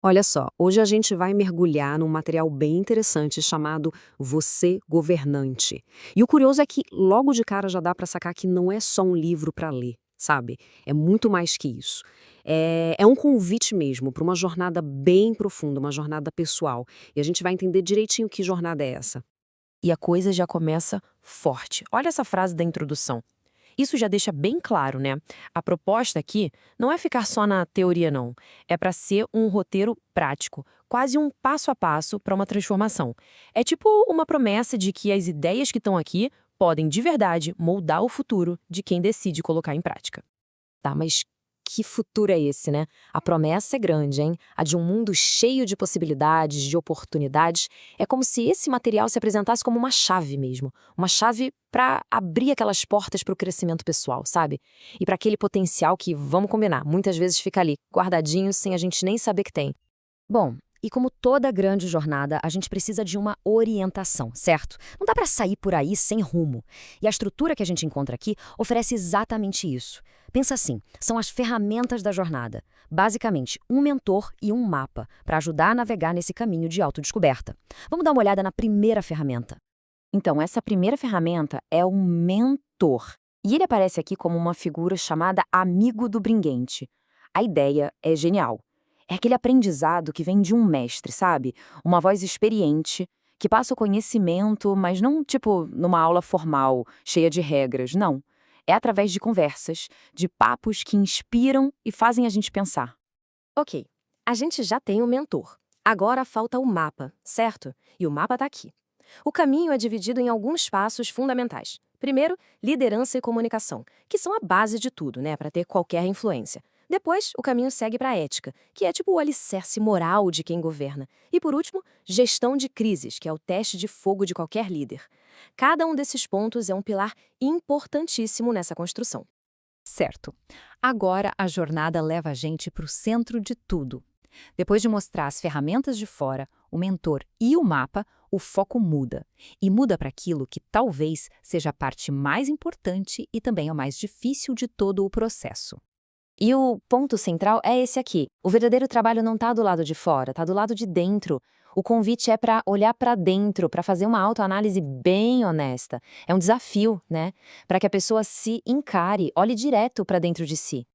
Olha só, hoje a gente vai mergulhar num material bem interessante chamado Você Governante. E o curioso é que logo de cara já dá para sacar que não é só um livro para ler, sabe? É muito mais que isso. É um convite mesmo para uma jornada bem profunda, uma jornada pessoal. E a gente vai entender direitinho que jornada é essa. E a coisa já começa forte. Olha essa frase da introdução. Isso já deixa bem claro, né? A proposta aqui não é ficar só na teoria, não. É para ser um roteiro prático, quase um passo a passo para uma transformação. É tipo uma promessa de que as ideias que estão aqui podem de verdade moldar o futuro de quem decide colocar em prática. Tá, mas que futuro é esse, né? A promessa é grande, hein? A de um mundo cheio de possibilidades, de oportunidades. É como se esse material se apresentasse como uma chave mesmo. Uma chave para abrir aquelas portas para o crescimento pessoal, sabe? E para aquele potencial que, vamos combinar, muitas vezes fica ali, guardadinho, sem a gente nem saber que tem. Bom, e como toda grande jornada, a gente precisa de uma orientação, certo? Não dá para sair por aí sem rumo. E a estrutura que a gente encontra aqui oferece exatamente isso. Pensa assim, são as ferramentas da jornada. Basicamente, um mentor e um mapa para ajudar a navegar nesse caminho de autodescoberta. Vamos dar uma olhada na primeira ferramenta. Então, essa primeira ferramenta é o mentor. E ele aparece aqui como uma figura chamada amigo do brinquente. A ideia é genial. É aquele aprendizado que vem de um mestre, sabe? Uma voz experiente, que passa o conhecimento, mas não tipo numa aula formal, cheia de regras, não. É através de conversas, de papos que inspiram e fazem a gente pensar. Ok, a gente já tem o mentor. Agora falta o mapa, certo? E o mapa está aqui. O caminho é dividido em alguns passos fundamentais. Primeiro, liderança e comunicação, que são a base de tudo, né, para ter qualquer influência. Depois, o caminho segue para a ética, que é tipo o alicerce moral de quem governa. E por último, gestão de crises, que é o teste de fogo de qualquer líder. Cada um desses pontos é um pilar importantíssimo nessa construção. Certo. Agora a jornada leva a gente para o centro de tudo. Depois de mostrar as ferramentas de fora, o mentor e o mapa, o foco muda. E muda para aquilo que talvez seja a parte mais importante e também a mais difícil de todo o processo. E o ponto central é esse aqui. O verdadeiro trabalho não está do lado de fora, está do lado de dentro. O convite é para olhar para dentro, para fazer uma autoanálise bem honesta. É um desafio, né? Para que a pessoa se encare, olhe direto para dentro de si.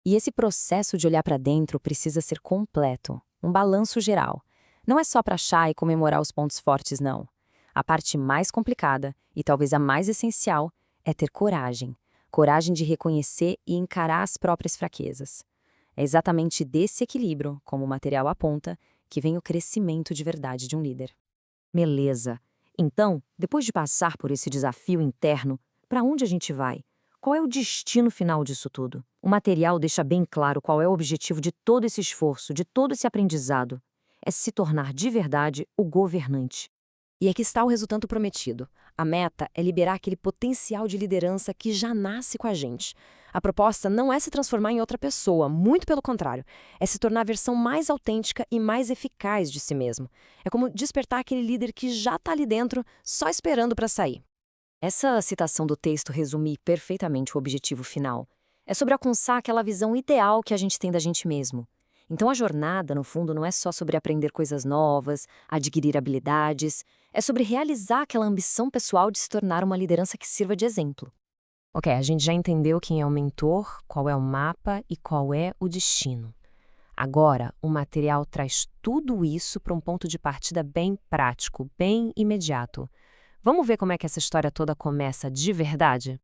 E esse processo de olhar para dentro precisa ser completo, um balanço geral. Não é só para achar e comemorar os pontos fortes, não. A parte mais complicada, e talvez a mais essencial, é ter coragem. Coragem de reconhecer e encarar as próprias fraquezas. É exatamente desse equilíbrio, como o material aponta, que vem o crescimento de verdade de um líder. Beleza. Então, depois de passar por esse desafio interno, para onde a gente vai? Qual é o destino final disso tudo? O material deixa bem claro qual é o objetivo de todo esse esforço, de todo esse aprendizado. É se tornar de verdade o governante. E aqui está o resultado prometido. A meta é liberar aquele potencial de liderança que já nasce com a gente. A proposta não é se transformar em outra pessoa, muito pelo contrário. É se tornar a versão mais autêntica e mais eficaz de si mesmo. É como despertar aquele líder que já está ali dentro, só esperando para sair. Essa citação do texto resume perfeitamente o objetivo final. É sobre alcançar aquela visão ideal que a gente tem da gente mesmo. Então a jornada, no fundo, não é só sobre aprender coisas novas, adquirir habilidades, é sobre realizar aquela ambição pessoal de se tornar uma liderança que sirva de exemplo. Ok, a gente já entendeu quem é o mentor, qual é o mapa e qual é o destino. Agora, o material traz tudo isso para um ponto de partida bem prático, bem imediato. Vamos ver como é que essa história toda começa de verdade?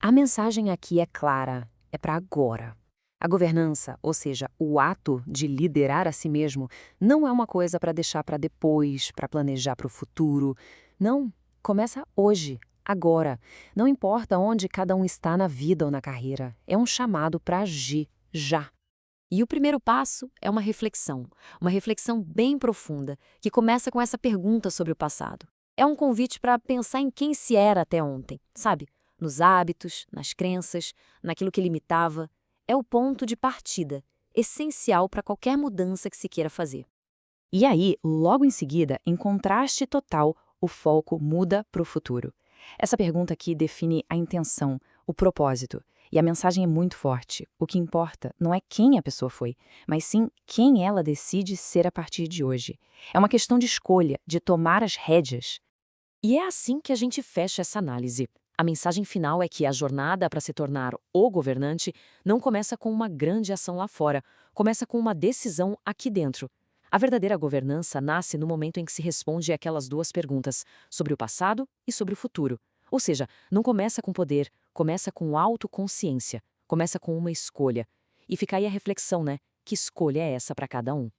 A mensagem aqui é clara, é para agora. A governança, ou seja, o ato de liderar a si mesmo, não é uma coisa para deixar para depois, para planejar para o futuro. Não, começa hoje, agora. Não importa onde cada um está na vida ou na carreira, é um chamado para agir já. E o primeiro passo é uma reflexão bem profunda, que começa com essa pergunta sobre o passado. É um convite para pensar em quem se era até ontem, sabe? Nos hábitos, nas crenças, naquilo que limitava. É o ponto de partida, essencial para qualquer mudança que se queira fazer. E aí, logo em seguida, em contraste total, o foco muda para o futuro. Essa pergunta aqui define a intenção, o propósito. E a mensagem é muito forte. O que importa não é quem a pessoa foi, mas sim quem ela decide ser a partir de hoje. É uma questão de escolha, de tomar as rédeas. E é assim que a gente fecha essa análise. A mensagem final é que a jornada para se tornar o governante não começa com uma grande ação lá fora, começa com uma decisão aqui dentro. A verdadeira governança nasce no momento em que se responde aquelas duas perguntas, sobre o passado e sobre o futuro. Ou seja, não começa com poder, começa com autoconsciência, começa com uma escolha. E fica aí a reflexão, né? Que escolha é essa para cada um?